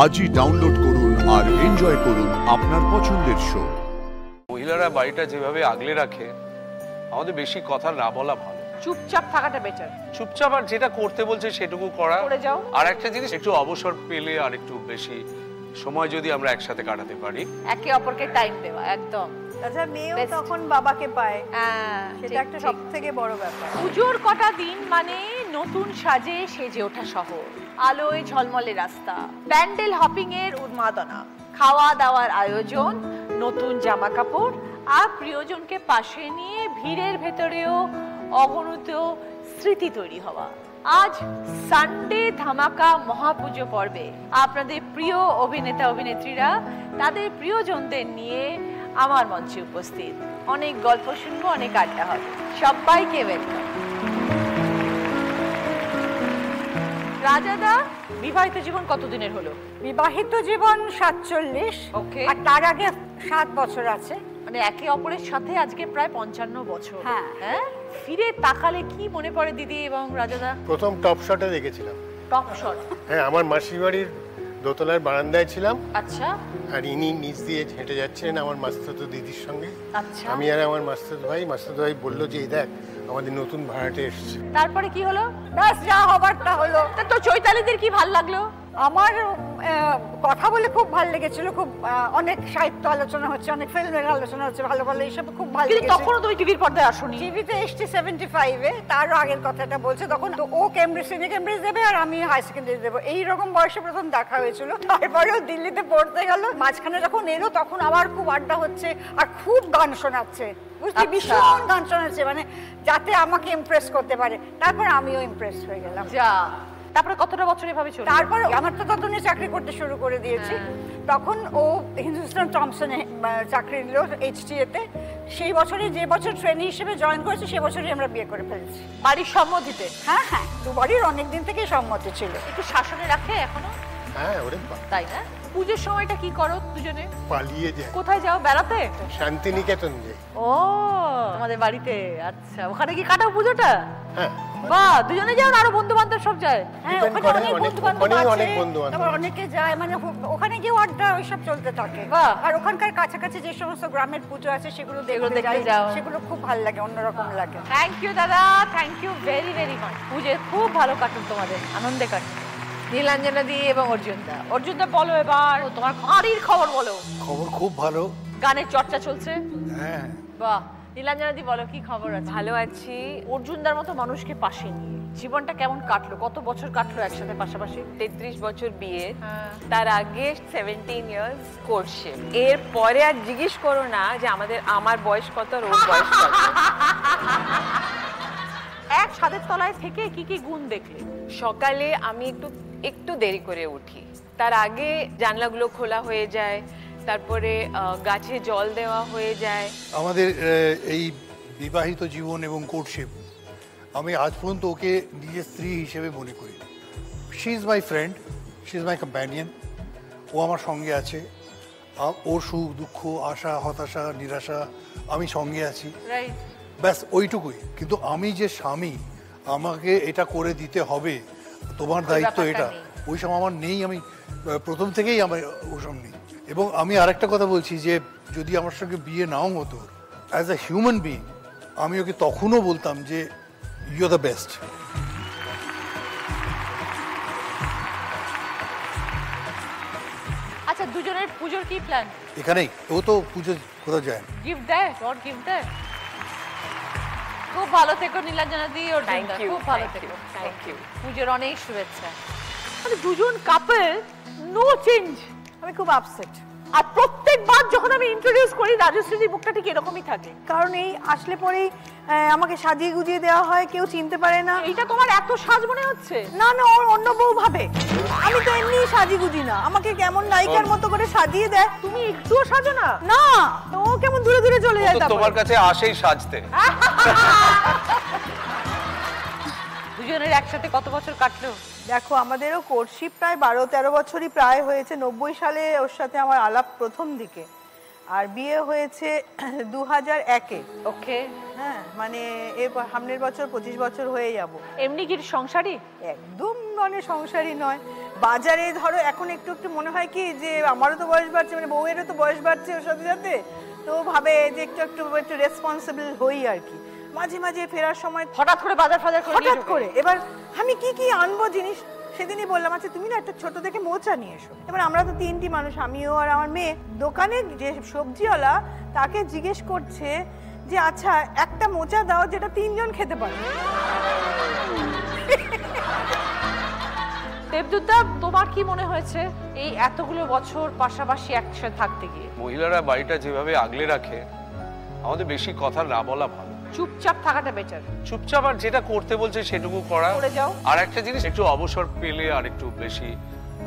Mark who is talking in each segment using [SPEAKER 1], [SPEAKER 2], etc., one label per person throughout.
[SPEAKER 1] আজই ডাউনলোড করুন আর এনজয় করুন আপনার পছন্দের শো।
[SPEAKER 2] মহিলারা বাড়িটা যেভাবে আগলে রাখে, আমাদের বেশি কথা না বলা ভালো।
[SPEAKER 3] চুপচাপ থাকাটা বেটার।
[SPEAKER 2] চুপচাপ আর যেটা করতে বলছে সেটুকু করা।
[SPEAKER 3] করে যাও।
[SPEAKER 2] আর একটা জিনিস, একটু অবসর পেলে আর একটু বেশি সময় যদি আমরা একসাথে কাটাতে পারি,
[SPEAKER 3] একে অপরকে টাইম দেওয়া, একদম।
[SPEAKER 4] তাছাড়া মেয়েও তখন বাবাকে পায়, সেটা একটা সব থেকে বড় ব্যাপার।
[SPEAKER 3] পুজোর কটা দিন মানে নতুন সাজে সেজে ওঠা শহর, আলোয় ঝলমলে রাস্তা, প্যান্ডেল হপিং এর উন্মাদনা, খাওয়া দাওয়ার আয়োজন, নতুন জামা কাপড় আর প্রিয়জনকে পাশে নিয়ে ভিড়ের ভেতরেও অগণিত স্মৃতি তৈরি হওয়া। আজ সানডে ধামাকা মহাপুজো পর্বে আপনাদের প্রিয় অভিনেতা অভিনেত্রীরা তাদের প্রিয়জনদের নিয়ে আমার মঞ্চে উপস্থিত। অনেক গল্প শুনবো, অনেক আড্ডা হবে। সবাইকে ওয়েলকাম। রাজাদা, বিবাহিত জীবন কতদিনের হলো?
[SPEAKER 4] বিবাহিত জীবন 47।
[SPEAKER 3] ওকে।
[SPEAKER 4] আর তার আগে 7 বছর আছে।
[SPEAKER 3] মানে একে অপরের সাথে আজকে প্রায় 55 বছর।
[SPEAKER 4] হ্যাঁ।
[SPEAKER 3] হ্যাঁ, ফিরে তাকালে কি মনে পড়ে দিদি এবং রাজাদা?
[SPEAKER 5] প্রথম টপ শটে দেখেছিলাম।
[SPEAKER 3] Top shot?
[SPEAKER 5] হ্যাঁ, আমার মাসির বাড়ির দোতলার বারান্দায় ছিলাম।
[SPEAKER 3] আচ্ছা।
[SPEAKER 5] আর ইনি নিচ দিয়ে হেঁটে যাচ্ছেন আমার মাস্তুতো দিদির সঙ্গে।
[SPEAKER 3] আচ্ছা।
[SPEAKER 5] আমি আর আমার মাস্তুতো ভাই বললো যে এই দেখ আমাদের নতুন ভাড়াটে এসেছে।
[SPEAKER 3] তারপরে কি হলো?
[SPEAKER 4] ব্যাস, যা হবারটা হলো।
[SPEAKER 3] তা তো চৈতালিদের কি ভাল লাগলো?
[SPEAKER 4] আমার কথা বলে খুব ভালো লেগেছিল। খুব অনেক সাহিত্য আলোচনা হচ্ছে, অনেক ফিল্মের আলোচনা হচ্ছে, ভালো ভালো, এইসব খুব ভালো
[SPEAKER 3] কিন্তু
[SPEAKER 4] লেগেছে।
[SPEAKER 3] তখনও তুমি টিভির পর্দায় আসোনি।
[SPEAKER 4] টিভিতে এসছি 75-এ, তারও আগের কথাটা বলছে। তখন তো ও কেমব্রিজ দেবে আর আমি হাই সেকেন্ডারি দেবো, এইরকম বয়সে প্রথম দেখা হয়েছিল। তারপরেও দিল্লিতে পড়তে গেল, মাঝখানে যখন এলো তখন আবার খুব আড্ডা হচ্ছে আর খুব গান শোনাচ্ছে, বুঝলি, ভীষণ গান শোনাচ্ছে, মানে যাতে আমাকে ইমপ্রেস করতে পারে। তারপর আমিও ইমপ্রেস হয়ে গেলাম।
[SPEAKER 3] যা, তারপরে কতটা বছর এভাবে চললো?
[SPEAKER 4] তারপর আমার তো ততদিনে চাকরি করতে শুরু করে দিয়েছি। তখন ও হিন্দুস্তান টমসনে চাকরি নিল HTA-তে। সেই বছরই, যে বছর ট্রেনি হিসেবে জয়েন করেছি, সে বছরই আমরা বিয়ে করে ফেলেছি।
[SPEAKER 3] বাড়ির সম্মতিতে?
[SPEAKER 4] হ্যাঁ হ্যাঁ, দুবারই অনেক দিন থেকেই সম্মতি ছিল।
[SPEAKER 3] একটু শাসনে রাখে এখনো?
[SPEAKER 5] হ্যাঁ, ওরে
[SPEAKER 3] তাই না? পুজোর সময়টা কি করো দুজনে?
[SPEAKER 5] পালিয়ে যায়।
[SPEAKER 3] কোথায় যাও বেড়াতে?
[SPEAKER 5] শান্তিনিকেতন যাই।
[SPEAKER 3] ও, তোমাদের বাড়িতে? আচ্ছা, ওখানে কি কাটাও পুজোটা?
[SPEAKER 5] হ্যাঁ।
[SPEAKER 3] বাহ, দুজনে যাও না আরো বন্ধু বান্ধব সব যায়?
[SPEAKER 4] হ্যাঁ,
[SPEAKER 5] Depend
[SPEAKER 4] ওখানে
[SPEAKER 5] করে,
[SPEAKER 4] অনেক
[SPEAKER 5] অনেক
[SPEAKER 4] বন্ধু-বান্ধব
[SPEAKER 5] ওখানেই
[SPEAKER 4] আছে,
[SPEAKER 5] অনেক বন্ধু-বান্ধব
[SPEAKER 4] তারপর
[SPEAKER 5] আছে।
[SPEAKER 4] অনেকে যায়, মানে ওখানে গিয়ে আড্ডা ওইসব চলতে থাকে।
[SPEAKER 3] বাহ।
[SPEAKER 4] আর ওখানকার কাছাকাছি যে সমস্ত গ্রামের পুজো আছে সেগুলো দেখতে
[SPEAKER 3] দেখতে
[SPEAKER 4] যাই,
[SPEAKER 3] যাও।
[SPEAKER 4] সেগুলো খুব ভালো লাগে, অন্যরকম লাগে।
[SPEAKER 3] থ্যাংক ইউ দাদা, thank you very very much. পুজো খুব ভালো কাটুন তোমাদের, আনন্দে কাটুন। নীলাঞ্জনা দি এবং অর্জুনদা। অর্জুনদা বলো এবার তোমার বাড়ির খবর বলো।
[SPEAKER 5] খবর খুব ভালো।
[SPEAKER 3] গানের চর্চা চলছে?
[SPEAKER 5] হ্যাঁ।
[SPEAKER 3] বাহ। নীলাঞ্জনা দি বলো, কি খবর আছে?
[SPEAKER 6] ভালো আছি।
[SPEAKER 3] অর্জুনদার মতো মানুষকে পাশে নিয়ে জীবনটা কেমন কাটলো? কত বছর কাটলো একসাথে পাশাপাশি?
[SPEAKER 6] 33 বছর বিয়ে,
[SPEAKER 3] হ্যাঁ।
[SPEAKER 6] তার আগে 17 ইয়ার্স কোর্টশিপ। এর পরে আর জিজ্ঞেস করো না যে আমার বয়স কত আর ওর বয়স কত।
[SPEAKER 3] এক ছাদের তলায় থেকে কি কি গুণ দেখলে?
[SPEAKER 6] সকালে আমি একটু দেরি করে উঠি, তার আগে জানলাগুলো খোলা হয়ে যায়, তারপরে গাছে জল দেওয়া হয়ে যায়।
[SPEAKER 7] আমাদের এই বিবাহিত জীবন এবং কোর্টশিপ, আমি আজ পর্যন্ত ওকে নিজের স্ত্রী হিসেবে মনে করি। She is my friend, she is my companion. ও আমার সঙ্গে আছে, ওর সুখ দুঃখ, আশা হতাশা নিরাশা, আমি সঙ্গে আছি,
[SPEAKER 3] রাইট।
[SPEAKER 7] ব্যাস ওইটুকুই। কিন্তু আমি যে স্বামী, আমাকে এটা করে দিতে হবে, তোমার দায়িত্ব এটা, ওইসব আমার নেই। আমি প্রথম থেকেই আমার ওসব নেই। এবং আমি আরেকটা কথা বলছি যে যদি আমার সঙ্গে বিয়ে নাও হতো, অ্যাজ এ হিউম্যান বিইং আমি ওকে তখনও বলতাম যে ইউ আর দ্য বেস্ট।
[SPEAKER 3] আচ্ছা, দুজনের পুজোর কি প্ল্যান?
[SPEAKER 7] এখানেই, ও তো পুজো কোথাও যায় না।
[SPEAKER 3] গিফট দেয়, গড গিফট দেয়। খুব ভালো থেকো নীলাঞ্জনা দি, ওর
[SPEAKER 6] থ্যাংক ইউ,
[SPEAKER 3] খুব ভালো থেকো।
[SPEAKER 6] Thank you.
[SPEAKER 3] পুজোর অনেক শুভেচ্ছা। মানে দুজন কাপল, নো চেঞ্জ।
[SPEAKER 4] আমি খুব আপসেট।
[SPEAKER 3] আর প্রত্যেকবার যখন আমি ইন্ট্রোডিউস করি রাজশ্রীর মুখটা ঠিক এরকমই থাকে।
[SPEAKER 4] কারণ এই আসলে পরেই আমাকে সাজিয়ে গুজিয়ে দেওয়া হয়, কেউ চিনতে পারে না।
[SPEAKER 3] এইটা তোমার এত সাজ মনে হচ্ছে?
[SPEAKER 4] না না, ওর অন্য বউ ভাবে আমি তো এমনি সাজি গুজি না, আমাকে কেমন নায়িকার মতো করে সাজিয়ে দেয়।
[SPEAKER 3] তুমি একটুও সাজো না?
[SPEAKER 4] না, তো ও কেমন দূরে দূরে চলে যায়।
[SPEAKER 2] তো তোমার কাছে আসেই সাজতে।
[SPEAKER 3] দুজনের একসাথে কত বছর কাটলো?
[SPEAKER 4] দেখো, আমাদেরও কোর্টশিপ প্রায় 12-13 বছরই প্রায় হয়েছে। 90 সালে ওর সাথে আমার আলাপ প্রথম দিকে, আর বিয়ে হয়েছে 2001-এ।
[SPEAKER 3] ওকে।
[SPEAKER 4] হ্যাঁ, মানে সামনের বছর 25 বছর হয়ে যাব।
[SPEAKER 3] এমনি কি সংসারী?
[SPEAKER 4] একদম মানে সংসারী নয়,
[SPEAKER 8] বাজারে ধরো এখন একটু একটু মনে হয় কি যে আমারও তো বয়স বাড়ছে, মানে বউয়েরও তো বয়স বাড়ছে ওর সাথে সাথে, তো ও ভাবে যে একটু একটু একটু রেসপন্সিবল হই আর কি। মাঝে মাঝে ফেরার সময়
[SPEAKER 3] হঠাৎ করে বাজার ফাজার করে নিয়ে
[SPEAKER 8] হঠাৎ
[SPEAKER 3] ঢোকে।
[SPEAKER 8] করে এবার আমি কি কি আনবো জিনিস সেদিনই বললাম, আচ্ছা তুমি না একটা ছোট দেখে মোচা নিয়ে এসো। এবার আমরা তো 3টি মানুষ, আমিও আর আমার মেয়ে, দোকানে যে সবজিওয়ালা তাকে জিজ্ঞেস করছে যে আচ্ছা একটা মোচা দাও যেটা 3 জন খেতে পারে।
[SPEAKER 3] দেবদূতদা, তোমার কি মনে হয়েছে এই এতগুলো বছর পাশাপাশি একসাথে থাকতে গিয়ে?
[SPEAKER 2] মহিলারা বাড়িটা যেভাবে আগলে রাখে, আমাদের বেশি কথা না বলা ভালো।
[SPEAKER 3] চুপচাপ থাকাটা বেটার।
[SPEAKER 2] চুপচাপ আর যেটা করতে বলছে সেটুকু করা।
[SPEAKER 3] করে যাও।
[SPEAKER 2] আর একটা জিনিস, একটু অবসর পেলে আর একটু বেশি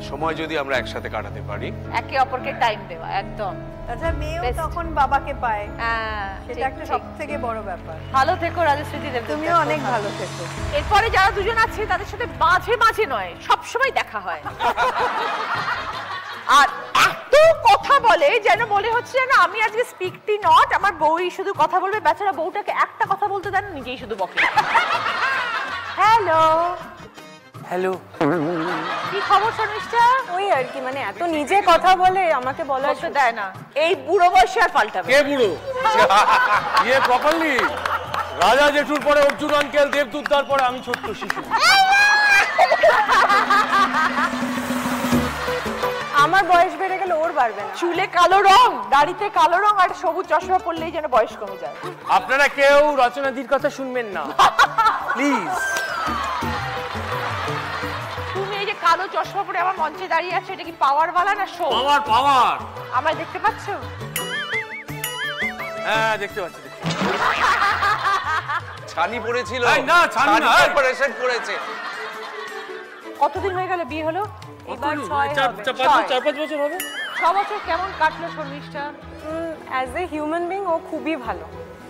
[SPEAKER 2] সময় যদি আমরা একসাথে কাটাতে পারি।
[SPEAKER 3] একে অপরকে টাইম দেওয়া, একদম।
[SPEAKER 8] আচ্ছা মেয়েও
[SPEAKER 3] Best.
[SPEAKER 8] তখন বাবাকে পায়,
[SPEAKER 3] হ্যাঁ,
[SPEAKER 8] সেটা
[SPEAKER 3] ঠিক,
[SPEAKER 8] একটা
[SPEAKER 3] ঠিক।
[SPEAKER 8] সব থেকে বড় ব্যাপার।
[SPEAKER 3] ভালো থেকো রাজশ্রী দেব,
[SPEAKER 8] তুমিও অনেক ভালো থেকো।
[SPEAKER 3] এরপরে যারা দুজন আছে তাদের সাথে মাঝে মাঝে নয় সব সময় দেখা হয়। আর এত কথা বলে যেন মনে হচ্ছে যেন আমি আজকে স্পিকটি নট, আমার বউই শুধু কথা বলবে। বেচারা বউটাকে একটা কথা বলতে দেন, নিজেই শুধু বকে। Hello
[SPEAKER 9] hello.
[SPEAKER 3] কি খবর শর্মিষ্ঠা?
[SPEAKER 6] ওই আর কি, মানে এত নিজে কথা বলে আমাকে বলার
[SPEAKER 3] বলতে দেয় না। এই বুড়ো বয়সে আর পাল্টাবে?
[SPEAKER 9] কে বুড়ো? ইয়ে প্রপারলি রাজা জেঠুর পরে অর্জুন আঙ্কেল, দেবদূতদার পরে আমি ছোট্ট শিশু।
[SPEAKER 6] আমার বয়স বেড়ে গেলে ওর বাড়বে না।
[SPEAKER 3] চুলে কালো রং, দাড়িতে কালো রং আর সবুজ চশমা পরলেই যেন বয়স কমে যায়।
[SPEAKER 9] আপনারা কেউ রচনাদির কথা শুনবেন না প্লিজ।
[SPEAKER 3] তুমি এই যে কালো চশমা পরে আমার মঞ্চে দাঁড়িয়ে আছো, এটা কি পাওয়ার বালা না শো?
[SPEAKER 9] পাওয়ার পাওয়ার।
[SPEAKER 3] আমায় দেখতে পাচ্ছো?
[SPEAKER 9] হ্যাঁ দেখতে পাচ্ছি।
[SPEAKER 2] ছানি পড়েছিল।
[SPEAKER 9] এই না, ছানি না, এই।
[SPEAKER 2] অপারেশন করেছে।
[SPEAKER 3] কতদিন হয়ে গেল বিয়ে হলো?
[SPEAKER 6] এবার 6 হবে।
[SPEAKER 9] 4-5 বছর হবে।
[SPEAKER 3] 6 বছর কেমন কাটলো Sharmistha?
[SPEAKER 6] As a human being ও খুবই ভালো,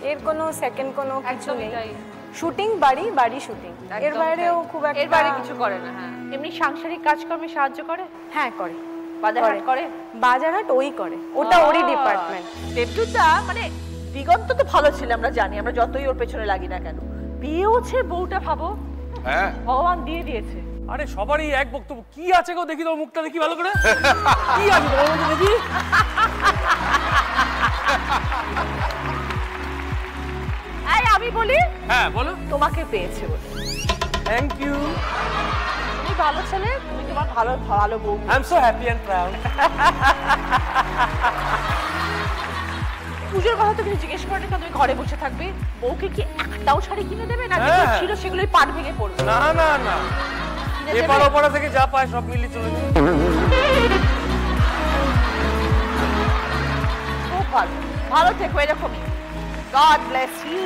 [SPEAKER 6] এর কোনো সেকেন্ড কোনো কিছু
[SPEAKER 3] একদমই
[SPEAKER 6] নেই।
[SPEAKER 3] তাই।
[SPEAKER 6] শুটিং বাড়ি শুটিং, এর
[SPEAKER 3] একদম
[SPEAKER 6] বাইরেও
[SPEAKER 3] তাই।
[SPEAKER 6] খুব একটা
[SPEAKER 3] এর বাইরে কিছু করে না। হ্যাঁ, এমনি সাংসারিক কাজকর্মে সাহায্য করে?
[SPEAKER 6] হ্যাঁ করে।
[SPEAKER 3] বাজারহাট করে?
[SPEAKER 6] বাজারহাট ওই করে, ওটা ওরই ডিপার্টমেন্ট।
[SPEAKER 3] দেবদূতদা মানে দিগন্ত তো ভালো ছিল, আমরা জানি, আমরা যতই ওর পেছনে লাগি না কেন। বিয়ে হচ্ছে, বউটা ভাবো
[SPEAKER 2] হ্যাঁ,
[SPEAKER 3] ভগবান দিয়ে দিয়েছে।
[SPEAKER 9] আরে সবারই এক বক্তব্য। কি আছে গো দেখি, তোমার মুখটা দেখি ভালো করে। কি আছে তোমার মধ্যে দেখি?
[SPEAKER 3] এই আমি বলি,
[SPEAKER 9] হ্যাঁ বলো।
[SPEAKER 3] তোমাকে পেয়েছে বলে।
[SPEAKER 9] Thank you.
[SPEAKER 3] তুমি ভালো ছেলে, তুমি তোমার ভালো ভালো বউ।
[SPEAKER 9] I am so happy and proud.
[SPEAKER 3] পুজোর কথা তো কিছু জিজ্ঞেস করে না, তুমি ঘরে বসে থাকবে। বউকে কি একটাও শাড়ি কিনে দেবে না?
[SPEAKER 9] হ্যাঁ।
[SPEAKER 3] যেগুলো ছিল সেগুলোই পাট ভেঙে পড়বে।
[SPEAKER 9] না না না,
[SPEAKER 3] কিনে দেবে?
[SPEAKER 9] এপার ওপারা থেকে যা পায় সব মিলিয়ে চলে যায়।
[SPEAKER 3] খুব ভালো, ভালো থেকো এরকমই। God bless you.